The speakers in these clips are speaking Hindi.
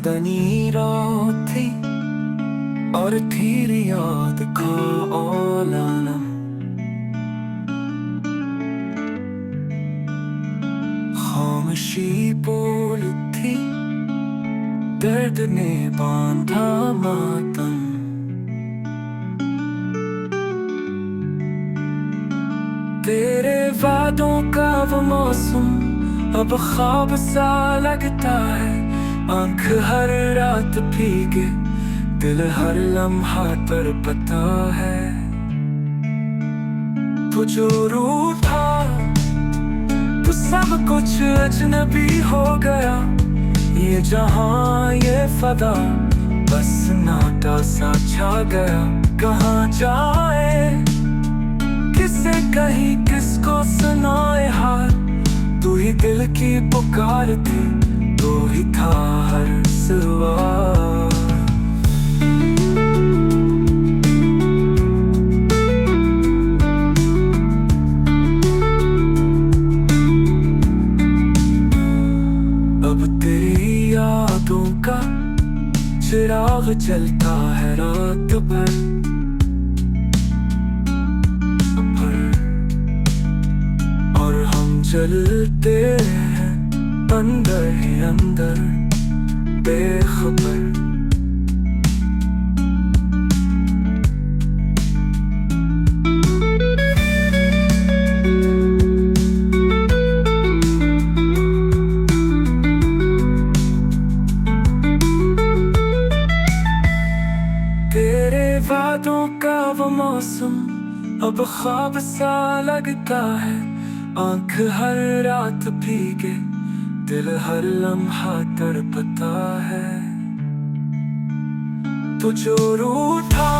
तनी रात थी और तेरी याद का आलम। खामोशी बोल थी, दर्द ने बांधा मातम। तेरे वादों का वो मौसम अब ख्वाब सा लगता है। आंख हर रात भीगे, दिल हर लम्हा तड़पता है। तू जो रूठा तो सब कुछ अजनबी हो गया। ये जहां ये फदा बस नाटा सा छा गया। कहाँ जाए किसे कहीं किसको सुनाए हाल। तू ही दिल की पुकार थी, तू ही था हर सवाल। अब तेरी यादों का चिराग जलता है रात भर। और हम जलते हैं अंदर ही अंदर बेखबर। तेरे वादों का वो मौसम अब ख्वाब सा लगता है। आंख हर रात भीगे, दिल हर लम्हा तड़पता है। तू जो रूठा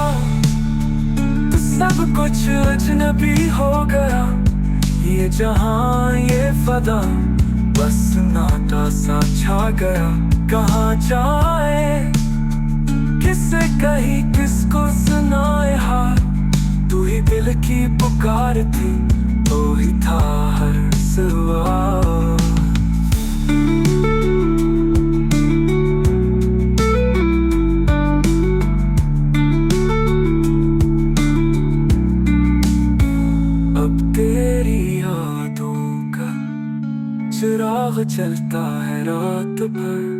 तो सब कुछ अजनबी हो गया। ये जहां ये फदा बस नाटा सा छा गया। कहाँ जाए किसे कहीं किसको सुनाए हाल। तू ही दिल की पुकार थी, तू ही था हर सवाल। अब तेरी यादों का चिराग जलता है रात भर।